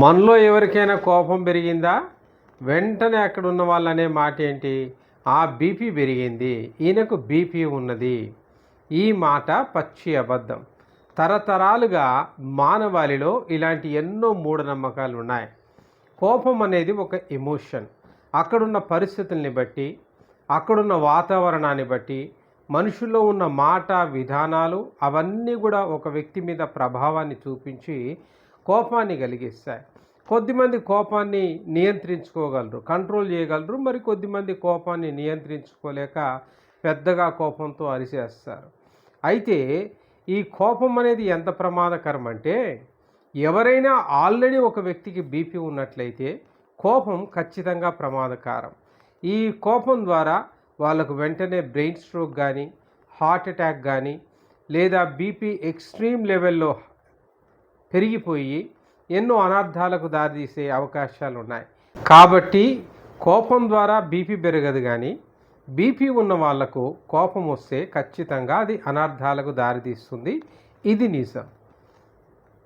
మనలో ఎవరికైనా కోపం పెరిగిందా? వెంటనే అక్కడ ఉన్న వాళ్ళనే మాట ఏంటి? ఆ బీపీ పెరిగింది, ఈయనకు బీపీ ఉన్నది. ఈ మాట పచ్చి అబద్ధం. తరతరాలుగా మానవాళిలో ఇలాంటి ఎన్నో మూఢనమ్మకాలు ఉన్నాయి. కోపం అనేది ఒక ఎమోషన్. అక్కడున్న పరిస్థితుల్ని బట్టి, అక్కడున్న వాతావరణాన్ని బట్టి, మనుషుల్లో ఉన్న మాట విధానాలు అవన్నీ కూడా ఒక వ్యక్తి మీద ప్రభావాన్ని చూపించి కోపాన్ని కలిగిస్తాయి. కొద్దిమంది కోపాన్ని నియంత్రించుకోగలరు, కంట్రోల్ చేయగలరు. మరి కొద్దిమంది కోపాన్ని నియంత్రించుకోలేక పెద్దగా కోపంతో అరిచేస్తారు. అయితే ఈ కోపం అనేది ఎంత ప్రమాదకరం అంటే, ఎవరైనా ఆల్రెడీ ఒక వ్యక్తికి బీపీ ఉన్నట్లయితే కోపం ఖచ్చితంగా ప్రమాదకరం. ఈ కోపం ద్వారా వాళ్ళకు వెంటనే బ్రెయిన్ స్ట్రోక్ కానీ, హార్ట్ అటాక్ కానీ, లేదా బీపీ ఎక్స్ట్రీమ్ లెవెల్లో పెరిగిపోయి ఎన్నో అనర్థాలకు దారితీసే అవకాశాలు ఉన్నాయి. కాబట్టి కోపం ద్వారా బీపీ పెరగదు, కానీ బీపీ ఉన్న వాళ్లకు కోపం వస్తే ఖచ్చితంగా అది అనర్థాలకు దారితీస్తుంది. ఇది నిజం.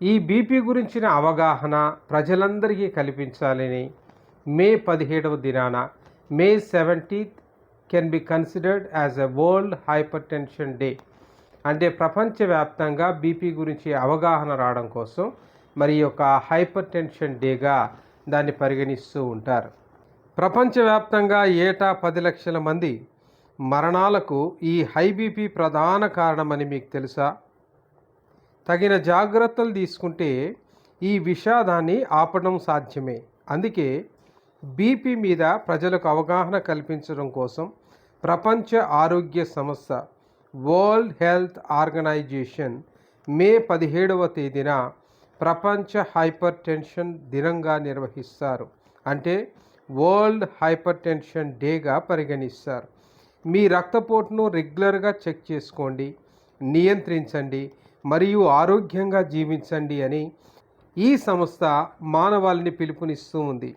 ఈ బీపీ గురించిన అవగాహన ప్రజలందరికీ కల్పించాలని మే 17వ దినాన, మే 17th can be considered as a world hyper tension day. అంటే ప్రపంచవ్యాప్తంగా బీపీ గురించి అవగాహన రావడం కోసం మరి యొక్క హైపర్ టెన్షన్ డేగా దాన్ని పరిగణిస్తూ ఉంటారు. ప్రపంచవ్యాప్తంగా ఏటా 10 లక్షల మంది మరణాలకు ఈ హై బీపీ ప్రధాన కారణమని మీకు తెలుసా? తగిన జాగ్రత్తలు తీసుకుంటే ఈ విషాదాన్ని ఆపడం సాధ్యమే. అందుకే బీపీ మీద ప్రజలకు అవగాహన కల్పించడం కోసం ప్రపంచ ఆరోగ్య సంస్థ వరల్డ్ హెల్త్ ఆర్గనైజేషన్ మే 17వ తేదీన ప్రపంచ హైపర్ టెన్షన్ దినంగా నిర్వహిస్తారు. అంటే వరల్డ్ హైపర్ టెన్షన్ డేగా పరిగణిస్తారు. మీ రక్తపోటును రెగ్యులర్గా చెక్ చేసుకోండి, నియంత్రించండి మరియు ఆరోగ్యంగా జీవించండి అని ఈ సంస్థ మానవాళిని పిలుపునిస్తూ ఉంది.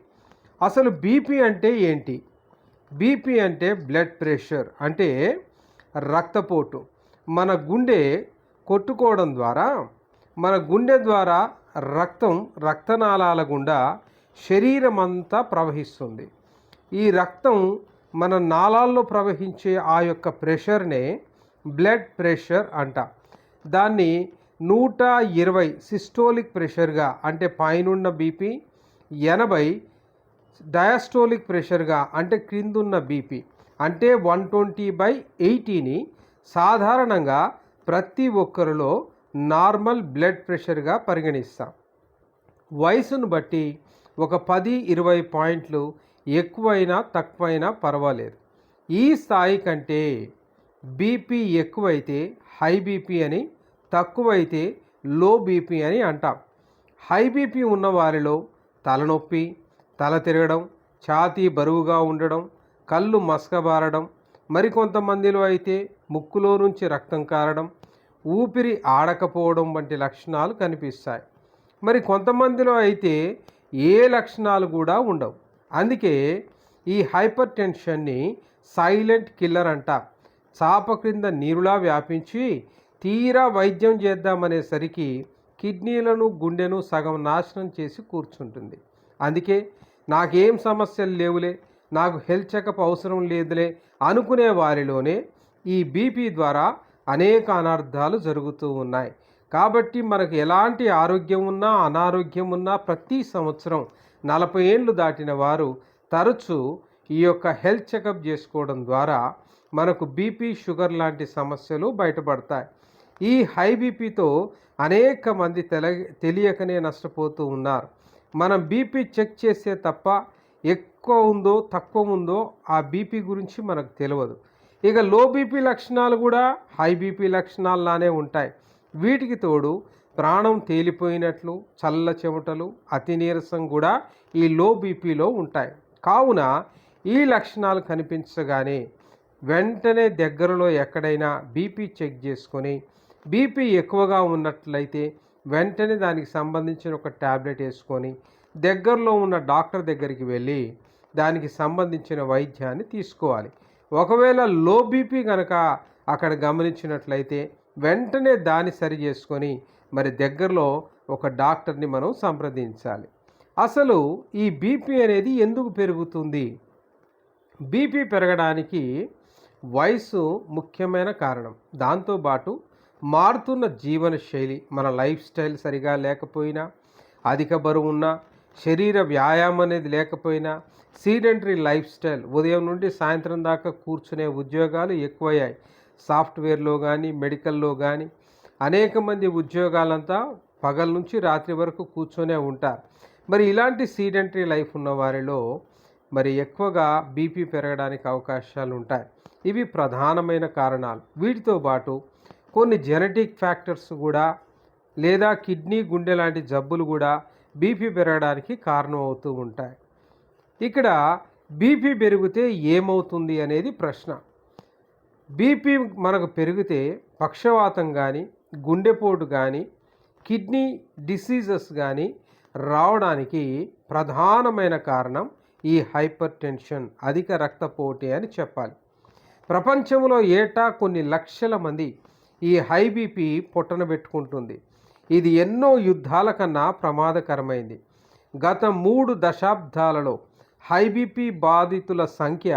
అసలు బీపీ అంటే ఏంటి? బీపీ అంటే బ్లడ్ ప్రెషర్, అంటే రక్తపోటు. మన గుండె కొట్టుకోవడం ద్వారా, మన గుండె ద్వారా రక్తనాళాల గుండా శరీరం అంతా ప్రవహిస్తుంది. ఈ రక్తం మన నాళాల్లో ప్రవహించే ఆ యొక్క ప్రెషర్నే బ్లడ్ ప్రెషర్ అంట. దాన్ని 120 సిస్టోలిక్ ప్రెషర్గా, అంటే పైనున్న బీపీ, 80 డయాస్టోలిక్ ప్రెషర్గా, అంటే క్రిందున్న బీపీ, అంటే 120/80ని సాధారణంగా ప్రతి ఒక్కరిలో నార్మల్ బ్లడ్ ప్రెషర్గా పరిగణిస్తాం. వయసును బట్టి ఒక 10-20 పాయింట్లు ఎక్కువైనా తక్కువైనా పర్వాలేదు. ఈ స్థాయి కంటే బీపీ ఎక్కువైతే హై బీపీ అని, తక్కువైతే లో బీపీ అని అంటాం. హై బీపీ ఉన్న వారిలో తలనొప్పి, తల తిరగడం, ఛాతీ బరువుగా ఉండడం, కళ్ళు మసకబారడం, మరికొంతమందిలో అయితే ముక్కులో నుంచి రక్తం కారడం, ఊపిరి ఆడకపోవడం వంటి లక్షణాలు కనిపిస్తాయి. మరి కొంతమందిలో అయితే ఏ లక్షణాలు కూడా ఉండవు. అందుకే ఈ హైపర్ టెన్షన్ని సైలెంట్ కిల్లర్ అంట. చాప క్రింద నీరులా వ్యాపించి తీరా వైద్యం చేద్దామనేసరికి కిడ్నీలను, గుండెను సగం నాశనం చేసి కూర్చుంటుంది. అందుకే నాకేం సమస్యలు లేవులే, నాకు హెల్త్ చెకప్ అవసరం లేదులే అనుకునే వారిలోనే ఈ బీపీ ద్వారా అనేక అనర్థాలు జరుగుతూ ఉన్నాయి. కాబట్టి మనకు ఎలాంటి ఆరోగ్యం ఉన్నా, అనారోగ్యం ఉన్నా ప్రతి సంవత్సరం 40 ఏళ్ళు దాటిన వారు తరచూ ఈ యొక్క హెల్త్ చెకప్ చేసుకోవడం ద్వారా మనకు బీపీ, షుగర్ లాంటి సమస్యలు బయటపడతాయి. ఈ హై బీపీతో అనేక మంది తెలియకనే నష్టపోతూ ఉన్నారు. మనం బీపీ చెక్ చేస్తే తప్ప ఎక్కువ ఉందో తక్కువ ఉందో ఆ బీపీ గురించి మనకు తెలియదు. ఇక లో బీపీ లక్షణాలు కూడా హై బీపీ లక్షణాల్లానే ఉంటాయి. వీటికి తోడు ప్రాణం తేలిపోయినట్లు, చల్ల చెమటలు, అతి నీరసం కూడా ఈ లో బీపీలో ఉంటాయి. కావున ఈ లక్షణాలు కనిపించగానే వెంటనే దగ్గరలో ఎక్కడైనా బీపీ చెక్ చేసుకొని, బీపీ ఎక్కువగా ఉన్నట్లయితే వెంటనే దానికి సంబంధించిన ఒక ట్యాబ్లెట్ వేసుకొని దగ్గరలో ఉన్న డాక్టర్ దగ్గరికి వెళ్ళి దానికి సంబంధించిన వైద్యాన్ని తీసుకోవాలి. ఒకవేళ లో బీపీ కనుక అక్కడ గమనించినట్లయితే వెంటనే దాన్ని సరి చేసుకొని మరి దగ్గరలో ఒక డాక్టర్ని మనం సంప్రదించాలి. అసలు ఈ బీపీ అనేది ఎందుకు పెరుగుతుంది? బీపీ పెరగడానికి వయసు ముఖ్యమైన కారణం. దాంతోపాటు మారుతున్న జీవన శైలి, మన లైఫ్ స్టైల్ సరిగా లేకపోయినా, అధిక బరువున్నా, శరీర వ్యాయామం అనేది లేకపోయినా, సీడెంటరీ లైఫ్ స్టైల్, ఉదయం నుండి సాయంత్రం దాకా కూర్చునే ఉద్యోగాలు ఎక్కువయ్యాయి. సాఫ్ట్వేర్లో కానీ, మెడికల్లో కానీ అనేక మంది ఉద్యోగాలంతా పగల నుంచి రాత్రి వరకు కూర్చొనే ఉంటారు. మరి ఇలాంటి సీడెంటరీ లైఫ్ ఉన్న వారిలో మరి ఎక్కువగా బీపీ పెరగడానికి అవకాశాలు ఉంటాయి. ఇవి ప్రధానమైన కారణాలు. వీటితో పాటు కొన్ని జెనెటిక్ ఫ్యాక్టర్స్ కూడా, లేదా కిడ్నీ, గుండె లాంటి జబ్బులు కూడా బీపీ పెరగడానికి కారణం అవుతూ ఉంటాయి. ఇక్కడ బీపీ పెరిగితే ఏమవుతుంది అనేది ప్రశ్న. బీపీ మనకు పెరిగితే పక్షవాతం కానీ, గుండెపోటు కానీ, కిడ్నీ డిసీజెస్ కానీ రావడానికి ప్రధానమైన కారణం ఈ హైపర్ టెన్షన్, అధిక రక్తపోటు అని చెప్పాలి. ప్రపంచంలో ఏటా కొన్ని లక్షల మంది ఈ హై బీపీ పొట్టన పెట్టుకుంటుంది. ఇది ఎన్నో యుద్ధాల కన్నా ప్రమాదకరమైంది. గత 3 దశాబ్దాలలో హై బీపీ బాధితుల సంఖ్య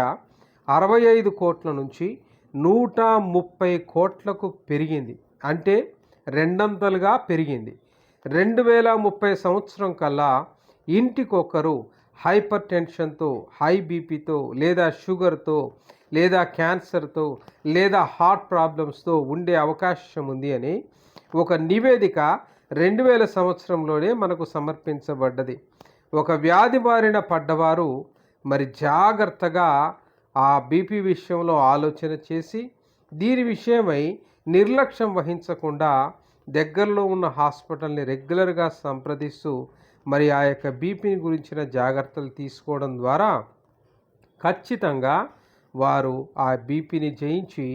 65 కోట్ల నుంచి 130 కోట్లకు పెరిగింది. అంటే రెండంతలుగా పెరిగింది. 2030 సంవత్సరం కల్లా ఇంటికొకరు హైపర్ టెన్షన్తో, హై బీపీతో, లేదా షుగర్తో, లేదా క్యాన్సర్తో, లేదా హార్ట్ ప్రాబ్లమ్స్తో ఉండే అవకాశం ఉంది అని ఒక నివేదిక 2000 సంవత్సరంలోనే మనకు సమర్పించబడ్డది. ఒక వ్యాధి బారిన పడ్డవారు మరి జాగ్రత్తగా ఆ బీపీ విషయంలో ఆలోచన చేసి దీని విషయమై నిర్లక్ష్యం వహించకుండా దగ్గరలో ఉన్న హాస్పిటల్ని రెగ్యులర్గా సంప్రదిస్తూ మరి ఆ యొక్క బీపీని గురించిన జాగ్రత్తలు తీసుకోవడం ద్వారా ఖచ్చితంగా వారు ఆ బీపీని జయించి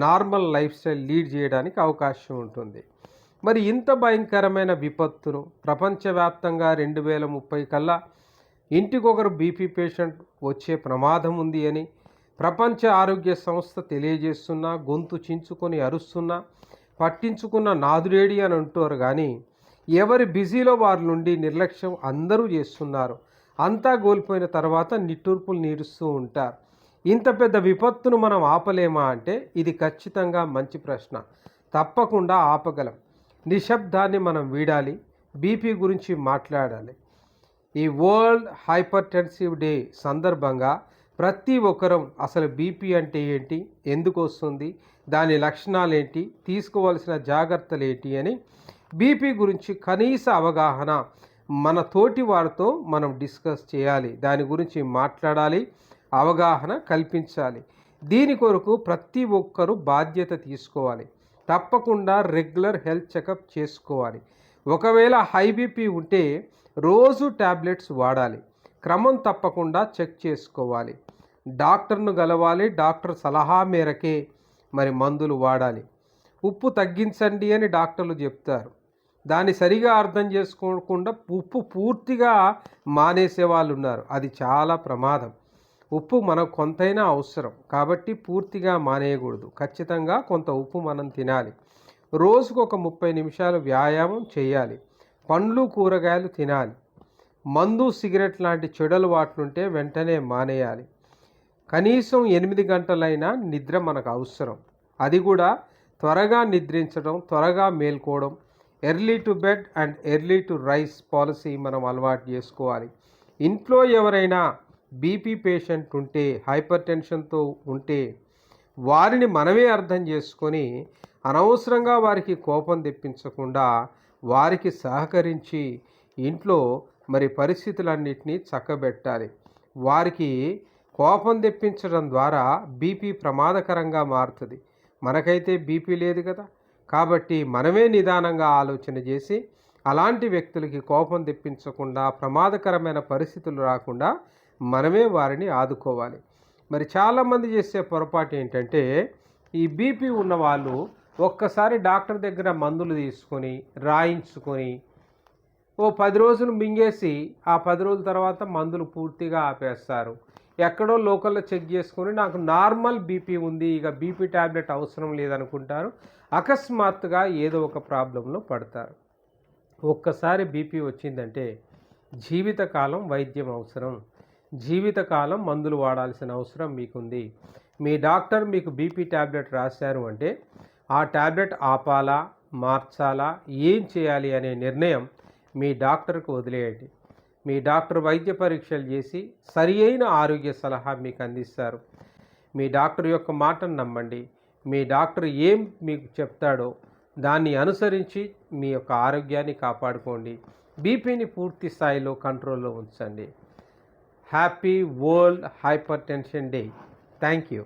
నార్మల్ లైఫ్ స్టైల్ లీడ్ చేయడానికి అవకాశం ఉంటుంది. మరి ఇంత భయంకరమైన విపత్తును ప్రపంచవ్యాప్తంగా 2030 కల్లా ఇంటికొకరు బీపీ పేషెంట్ వచ్చే ప్రమాదం ఉంది అని ప్రపంచ ఆరోగ్య సంస్థ తెలియజేస్తున్నా, గొంతు చించుకొని అరుస్తున్నా, పట్టించుకున్న నాదురేడి అని అంటారు. కానీ ఎవరి బిజీలో వారి నుండి నిర్లక్ష్యం అందరూ చేస్తున్నారు. అంతా కోల్పోయిన తర్వాత నిట్టూర్పులు నీరుస్తూ ఉంటారు. ఇంత పెద్ద విపత్తును మనం ఆపలేమా అంటే ఇది ఖచ్చితంగా మంచి ప్రశ్న. తప్పకుండా ఆపగలం. నిశ్శబ్దాన్ని మనం వీడాలి. బీపీ గురించి మాట్లాడాలి. ఈ వరల్డ్ హైపర్ టెన్సివ్ డే సందర్భంగా ప్రతి ఒక్కరం అసలు బీపీ అంటే ఏంటి, ఎందుకు వస్తుంది, దాని లక్షణాలు ఏంటి, తీసుకోవాల్సిన జాగ్రత్తలు ఏంటి అని బీపీ గురించి కనీస అవగాహన మన తోటి వారితో మనం డిస్కస్ చేయాలి. దాని గురించి మాట్లాడాలి, అవగాహన కల్పించాలి. దీని కొరకు ప్రతి ఒక్కరూ బాధ్యత తీసుకోవాలి. తప్పకుండా రెగ్యులర్ హెల్త్ చెకప్ చేసుకోవాలి. ఒకవేళ హై బీపీ ఉంటే రోజు ట్యాబ్లెట్స్ వాడాలి. క్రమం తప్పకుండా చెక్ చేసుకోవాలి. డాక్టర్ను కలవాలి. డాక్టర్ సలహా మేరకే మరి మందులు వాడాలి. ఉప్పు తగ్గించండి అని డాక్టర్లు చెప్తారు. దాన్ని సరిగా అర్థం చేసుకోకుండా ఉప్పు పూర్తిగా మానేసే వాళ్ళు ఉన్నారు. అది చాలా ప్రమాదం. ఉప్పు మనకు కొంతైనా అవసరం కాబట్టి పూర్తిగా మానేయకూడదు. ఖచ్చితంగా కొంత ఉప్పు మనం తినాలి. రోజుకు ఒక 30 నిమిషాలు వ్యాయామం చేయాలి. పండ్లు, కూరగాయలు తినాలి. మందు, సిగరెట్ లాంటి చెడు అలవాట్లుంటే వెంటనే మానేయాలి. కనీసం 8 గంటలైనా నిద్ర మనకు అవసరం. అది కూడా త్వరగా నిద్రించడం, త్వరగా మేల్కోవడం, early to bed and early to rise policy మనం అలవాటు చేసుకోవాలి. ఇంట్లో ఎవరైనా బీపీ పేషెంట్ ఉంటే, హైపర్ టెన్షన్తో ఉంటే వారిని మనమే అర్థం చేసుకొని అనవసరంగా వారికి కోపం తెప్పించకుండా వారికి సహకరించి ఇంట్లో మరి పరిస్థితులన్నింటినీ చక్కబెట్టాలి. వారికి కోపం తెప్పించడం ద్వారా బీపీ ప్రమాదకరంగా మారుతుంది. మనకైతే బీపీ లేదు కదా, కాబట్టి మనమే నిదానంగా ఆలోచన చేసి అలాంటి వ్యక్తులకి కోపం తెప్పించకుండా, ప్రమాదకరమైన పరిస్థితులు రాకుండా మనమే వారిని ఆదుకోవాలి. మరి చాలామంది చేసే పొరపాటు ఏంటంటే ఈ బీపీ ఉన్న వాళ్ళు ఒక్కసారి డాక్టర్ దగ్గర మందులు తీసుకొని రాయించుకొని ఓ 10 రోజులు మింగేసి ఆ 10 రోజుల తర్వాత మందులు పూర్తిగా ఆపేస్తారు. ఎక్కడో లోకల్లో చెక్ చేసుకొని నాకు నార్మల్ బీపీ ఉంది, ఇక బీపీ ట్యాబ్లెట్ అవసరం లేదనుకుంటారు. అకస్మాత్తుగా ఏదో ఒక ప్రాబ్లంలో పడతారు. ఒక్కసారి బీపీ వచ్చిందంటే జీవితకాలం వైద్యం అవసరం, జీవితకాలం మందులు వాడాల్సిన అవసరం మీకుంది. మీ డాక్టర్ మీకు బీపీ ట్యాబ్లెట్ రాశారు అంటే ఆ ట్యాబ్లెట్ ఆపాలా, మార్చాలా, ఏం చేయాలి అనే నిర్ణయం మీ డాక్టర్కు వదిలేయండి. మీ డాక్టర్ వైద్య పరీక్షలు చేసి సరి అయిన ఆరోగ్య సలహా మీకు అందిస్తారు. మీ డాక్టర్ యొక్క మాటను నమ్మండి. మీ డాక్టర్ ఏం మీకు చెప్తాడో దాన్ని అనుసరించి మీ యొక్క ఆరోగ్యాన్ని కాపాడుకోండి. బీపీని పూర్తి స్థాయిలో కంట్రోల్లో ఉంచండి. Happy world hyper tension day. Thank you.